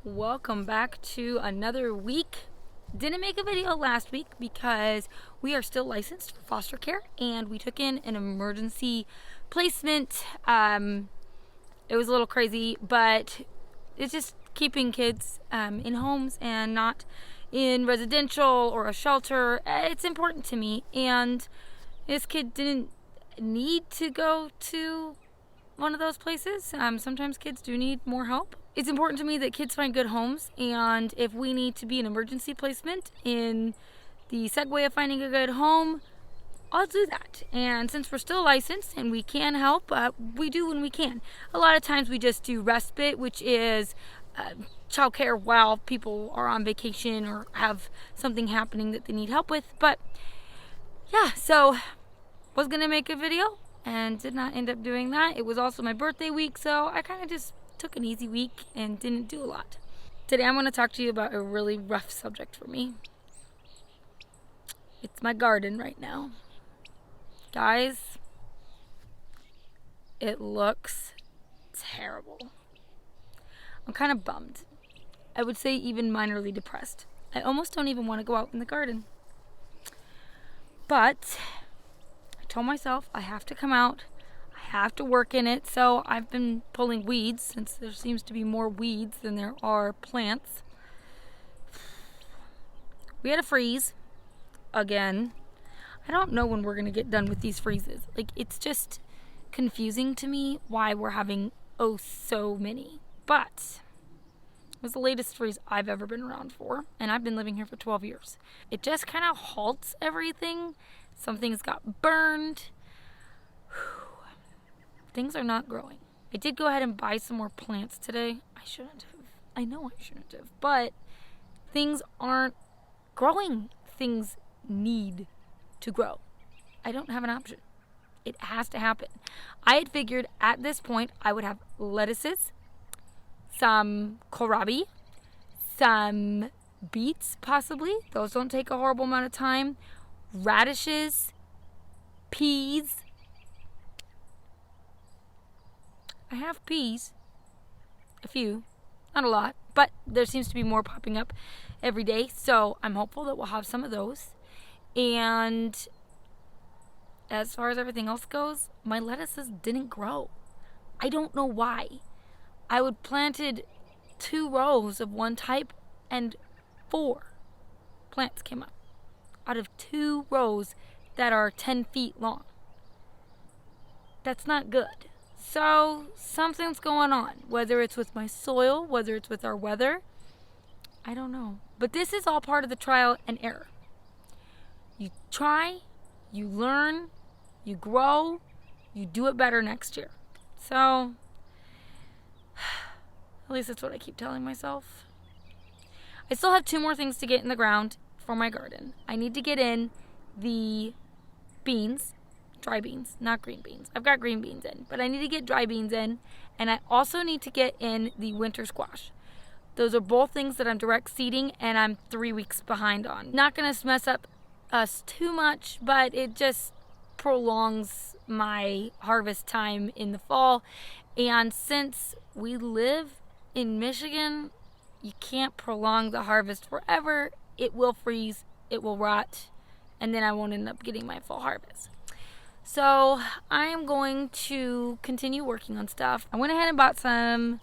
Welcome back to another week. Didn't make a video last week because we are still licensed for foster care and we took in an emergency placement. It was a little crazy, but it's just keeping kids in homes and not in residential or a shelter. It's important to me, and this kid didn't need to go to one of those places. Sometimes kids do need more help. It's important to me that kids find good homes, and if we need to be an emergency placement in the segue of finding a good home, I'll do that. And since we're still licensed and we can help, we do when we can. A lot of times we just do respite, which is childcare while people are on vacation or have something happening that they need help with. But yeah, so was gonna make a video and did not end up doing that. It was also my birthday week, so I kind of just took an easy week and didn't do a lot. Today I'm going to talk to you about a really rough subject for me. It's my garden right now. Guys, it looks terrible. I'm kind of bummed. I would say even minorly depressed. I almost don't even want to go out in the garden. But I told myself I have to come out. I have to work in it, so I've been pulling weeds since there seems to be more weeds than there are plants. We had a freeze again. I don't know when we're going to get done with these freezes. It's just confusing to me why we're having so many. But it was the latest freeze I've ever been around for, and I've been living here for 12 years. It just kind of halts everything. Some things got burned. Things are not growing. I did go ahead and buy some more plants today. I shouldn't have. I know I shouldn't have. But things aren't growing. Things need to grow. I don't have an option. It has to happen. I had figured at this point I would have lettuces, some kohlrabi, some beets possibly. Those don't take a horrible amount of time. Radishes, peas. I have peas, a few, not a lot, but there seems to be more popping up every day, so I'm hopeful that we'll have some of those. And as far as everything else goes, my lettuces didn't grow. I don't know why. I would planted 2 rows of one type and 4 plants came up out of 2 rows that are 10 feet long. That's not good. So something's going on, whether it's with my soil, whether it's with our weather, I don't know. But this is all part of the trial and error. You try, you learn, you grow, you do it better next year. So at least that's what I keep telling myself. I still have 2 more things to get in the ground for my garden. I need to get in the beans. Dry beans, not green beans. I've got green beans in, but I need to get dry beans in, and I also need to get in the winter squash. Those are both things that I'm direct seeding, and I'm 3 weeks behind on. Not going to mess up us too much, but it just prolongs my harvest time in the fall. And since we live in Michigan, you can't prolong the harvest forever. It will freeze, it will rot, and then I won't end up getting my full harvest. So I am going to continue working on stuff. I went ahead and bought some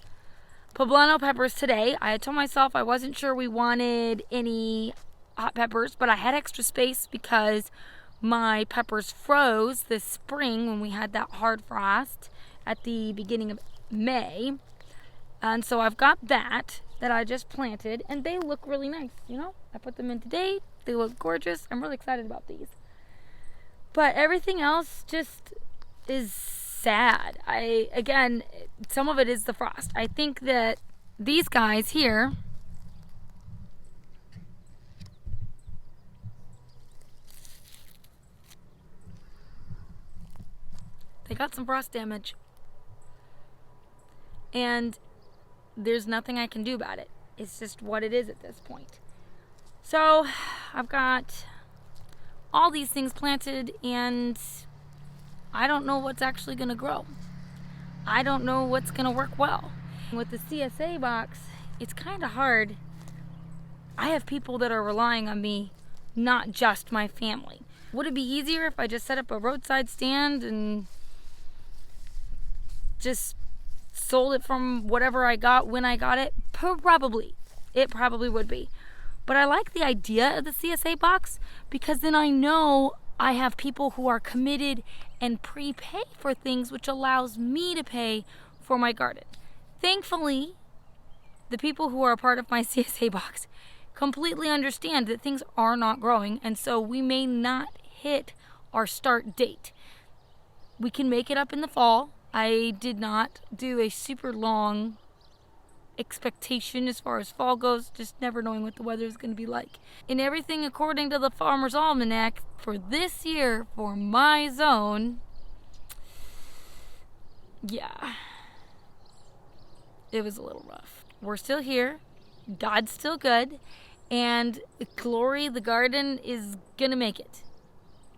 poblano peppers today. I had told myself I wasn't sure we wanted any hot peppers, but I had extra space because my peppers froze this spring when we had that hard frost at the beginning of May. And so I've got that I just planted, and they look really nice, you know? I put them in today. They look gorgeous. I'm really excited about these. But everything else just is sad. Again, some of it is the frost. I think that these guys here, they got some frost damage. And there's nothing I can do about it. It's just what it is at this point. So I've got all these things planted, and I don't know what's actually going to grow. I don't know what's going to work well. With the CSA box, it's kind of hard. I have people that are relying on me, not just my family. Would it be easier if I just set up a roadside stand and just sold it from whatever I got when I got it? Probably. It probably would be. But I like the idea of the CSA box because then I know I have people who are committed and prepay for things, which allows me to pay for my garden. Thankfully, the people who are a part of my CSA box completely understand that things are not growing, and so we may not hit our start date. We can make it up in the fall. I did not do a super long expectation as far as fall goes, just never knowing what the weather is going to be like. And everything according to the Farmer's Almanac for this year for my zone, yeah, it was a little rough. We're still here. God's still good. And Glory the garden is going to make it.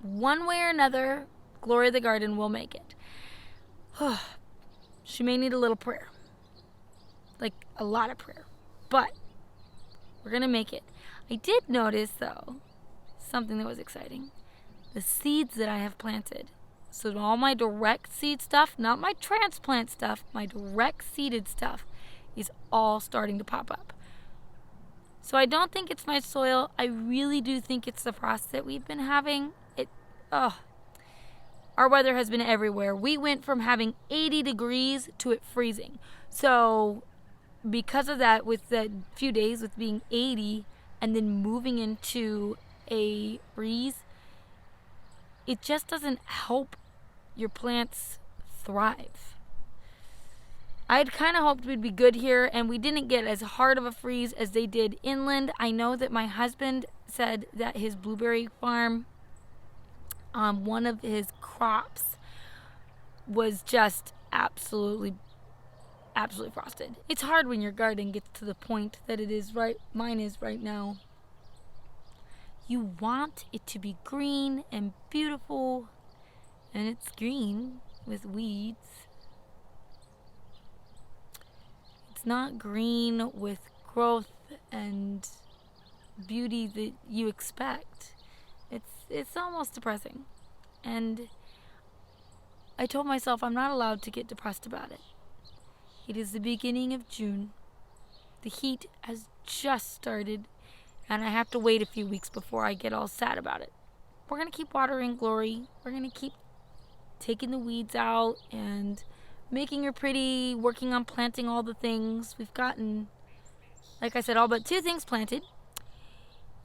One way or another, Glory the garden will make it. She may need a little prayer. Like a lot of prayer. But we're going to make it. I did notice, though, something that was exciting. The seeds that I have planted. So all my direct seed stuff, not my transplant stuff, my direct seeded stuff is all starting to pop up. So I don't think it's my soil. I really do think it's the frost that we've been having. Our weather has been everywhere. We went from having 80 degrees to it freezing. So because of that, with the few days with being 80 and then moving into a freeze, it just doesn't help your plants thrive. I'd kind of hoped we'd be good here, and we didn't get as hard of a freeze as they did inland. I know that my husband said that his blueberry farm, one of his crops was just absolutely frosted. It's hard when your garden gets to the point that it is right, mine is right now. You want it to be green and beautiful, and it's green with weeds. It's not green with growth and beauty that you expect. It's almost depressing. And I told myself I'm not allowed to get depressed about it. It is the beginning of June. The heat has just started, and I have to wait a few weeks before I get all sad about it. We're going to keep watering Glory. We're going to keep taking the weeds out and making her pretty, working on planting all the things. We've gotten, like I said, all but 2 things planted.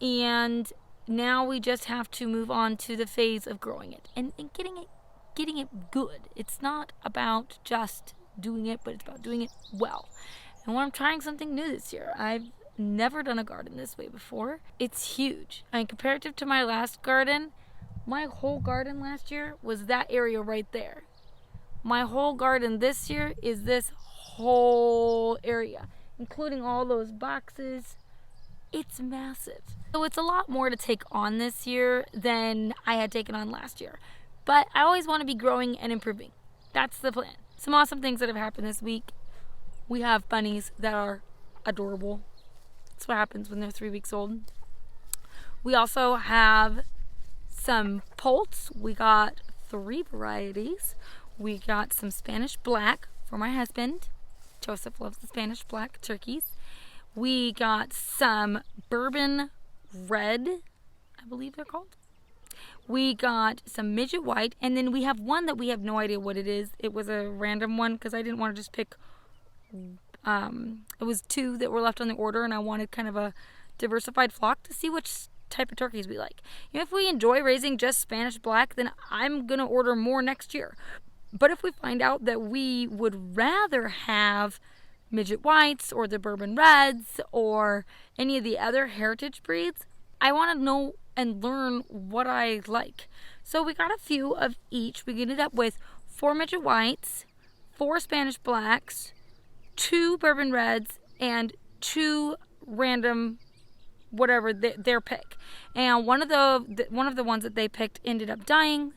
And now we just have to move on to the phase of growing it and getting it good. It's not about just doing it, but it's about doing it well. And I'm trying something new this year. I've never done a garden this way before. It's huge. I mean, comparative to my last garden, my whole garden last year was that area right there. My whole garden this year is this whole area, including all those boxes. It's massive. So it's a lot more to take on this year than I had taken on last year. But I always want to be growing and improving. That's the plan. Some awesome things that have happened this week. We have bunnies that are adorable. That's what happens when they're 3 weeks old. We also have some poults. We got 3 varieties. We got some Spanish black for my husband. Joseph loves the Spanish black turkeys. We got some bourbon red, I believe they're called. We got some midget white, and then we have one that we have no idea what it is. It was a random one because I didn't want to just pick. It was 2 that were left on the order, and I wanted kind of a diversified flock to see which type of turkeys we like. You know, if we enjoy raising just Spanish black, then I'm gonna order more next year. But if we find out that we would rather have midget whites or the bourbon reds or any of the other heritage breeds, I want to know and learn what I like. So we got a few of each. We ended up with 4 midget whites, 4 Spanish blacks, 2 bourbon reds, and 2 random whatever their pick. And one of the ones that they picked ended up dying.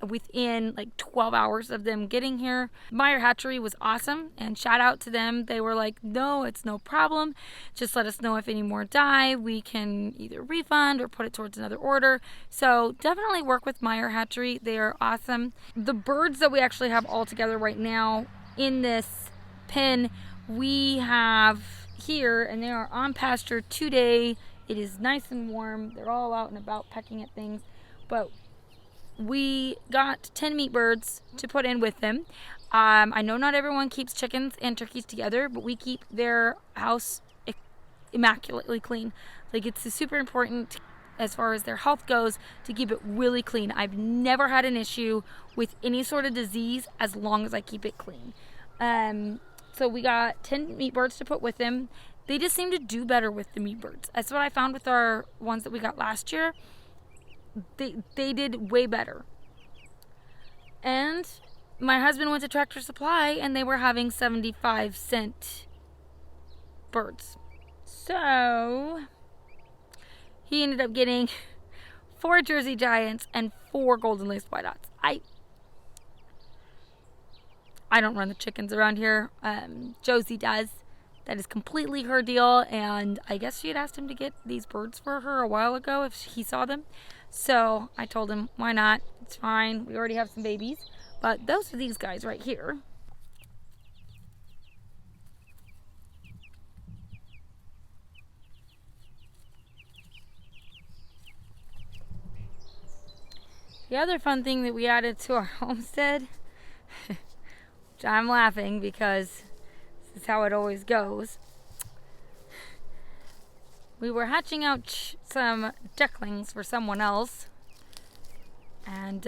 within like 12 hours of them getting here. Meyer Hatchery was awesome, and shout out to them. They were like, no, it's no problem. Just let us know if any more die. We can either refund or put it towards another order. So definitely work with Meyer Hatchery. They are awesome. The birds that we actually have all together right now in this pen, we have here, and they are on pasture today. It is nice and warm. They're all out and about pecking at things. But we got 10 meat birds to put in with them. I know not everyone keeps chickens and turkeys together, but we keep their house immaculately clean. Like, it's super important as far as their health goes to keep it really clean. I've never had an issue with any sort of disease as long as I keep it clean. So we got 10 meat birds to put with them. They just seem to do better with the meat birds. That's what I found with our ones that we got last year. They did way better. And my husband went to Tractor Supply, and they were having 75-cent birds. So he ended up getting 4 Jersey Giants and 4 golden laced white-outs. I don't run the chickens around here. Josie does. That is completely her deal, and I guess she had asked him to get these birds for her a while ago if he saw them. So I told him, why not? It's fine. We already have some babies. But those are these guys right here. The other fun thing that we added to our homestead, which I'm laughing because this is how it always goes. We were hatching out some ducklings for someone else, and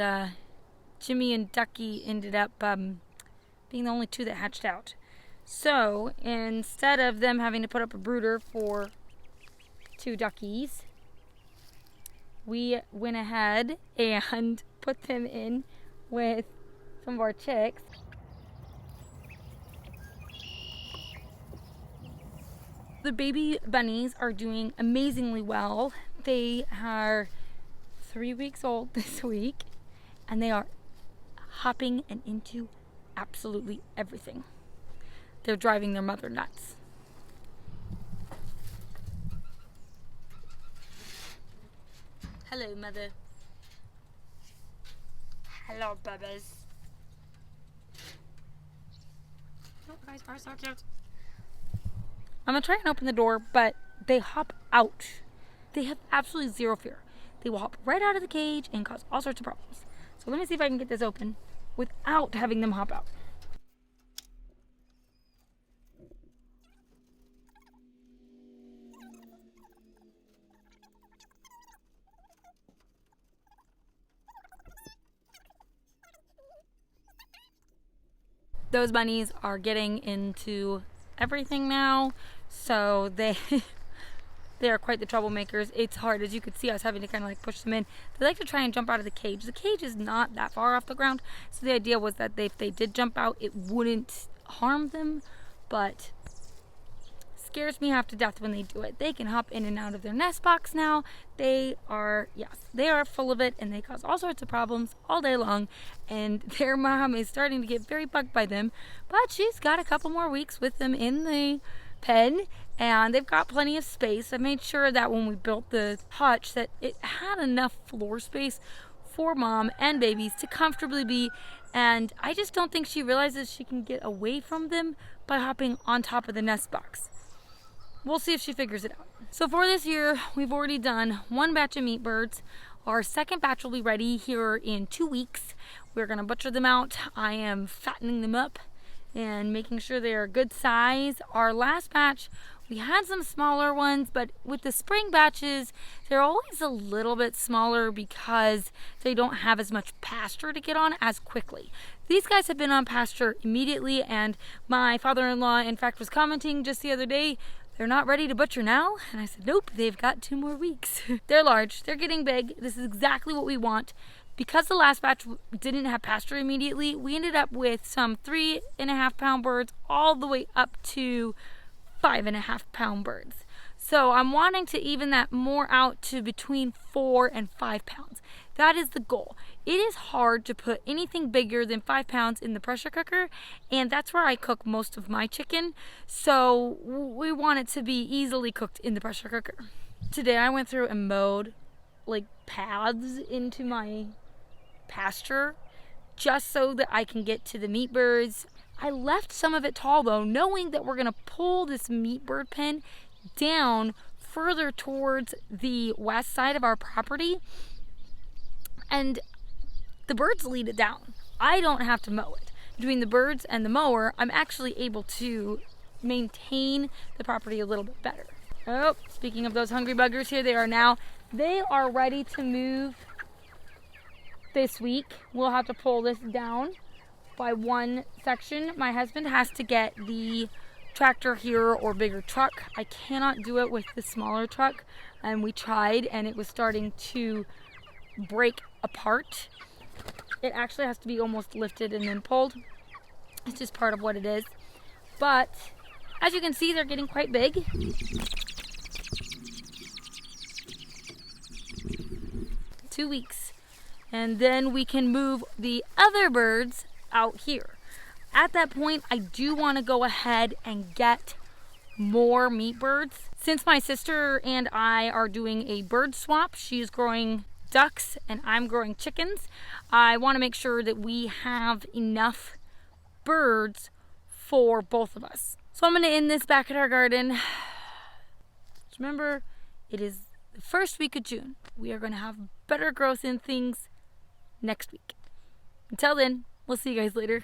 Jimmy and Ducky ended up being the only 2 that hatched out. So instead of them having to put up a brooder for 2 duckies, we went ahead and put them in with some of our chicks. The baby bunnies are doing amazingly well. They are 3 weeks old this week, and they are hopping and into absolutely everything. They're driving their mother nuts. Hello, mother. Hello, bubbles. Oh, guys are so cute. I'm going to try and open the door, but they hop out. They have absolutely zero fear. They will hop right out of the cage and cause all sorts of problems. So let me see if I can get this open without having them hop out. Those bunnies are getting into everything now, so they are quite the troublemakers. It's hard, as you could see, I was having to kind of like push them in. They like to try and jump out of the cage. The cage is not that far off the ground, so the idea was that if they did jump out, it wouldn't harm them, but scares me half to death when they do it. They can hop in and out of their nest box now. They are full of it, and they cause all sorts of problems all day long, and their mom is starting to get very bugged by them, but she's got a couple more weeks with them in the pen, and they've got plenty of space. I made sure that when we built the hutch that it had enough floor space for mom and babies to comfortably be, and I just don't think she realizes she can get away from them by hopping on top of the nest box. We'll see if she figures it out. So for this year, we've already done 1 batch of meat birds. Our second batch will be ready here in 2 weeks. We're gonna butcher them out. I am fattening them up and making sure they are good size. Our last batch, we had some smaller ones, but with the spring batches, they're always a little bit smaller because they don't have as much pasture to get on as quickly. These guys have been on pasture immediately, and my father-in-law, in fact, was commenting just the other day, they're not ready to butcher now? And I said, nope, they've got 2 more weeks. They're large, they're getting big. This is exactly what we want. Because the last batch didn't have pasture immediately, we ended up with some 3.5-pound birds all the way up to 5.5-pound birds. So I'm wanting to even that more out to between 4 and 5 pounds. That is the goal. It is hard to put anything bigger than 5 pounds in the pressure cooker, and that's where I cook most of my chicken. So we want it to be easily cooked in the pressure cooker. Today I went through and mowed like paths into my pasture just so that I can get to the meat birds. I left some of it tall though, knowing that we're gonna pull this meat bird pen down further towards the west side of our property, and the birds lead it down. I don't have to mow it. Between the birds and the mower, I'm actually able to maintain the property a little bit better. Oh, speaking of those hungry buggers, here they are now. They are ready to move this week. We'll have to pull this down by one section. My husband has to get the tractor here or bigger truck. I cannot do it with the smaller truck, and we tried and it was starting to break apart. It actually has to be almost lifted and then pulled. It's just part of what it is. But as you can see, they're getting quite big. 2 weeks. And then we can move the other birds out here. At that point, I do want to go ahead and get more meat birds. Since my sister and I are doing a bird swap, she's growing ducks and I'm growing chickens, I want to make sure that we have enough birds for both of us. So I'm going to end this back at our garden. Just remember, it is the first week of June. We are going to have better growth in things next week. Until then, we'll see you guys later.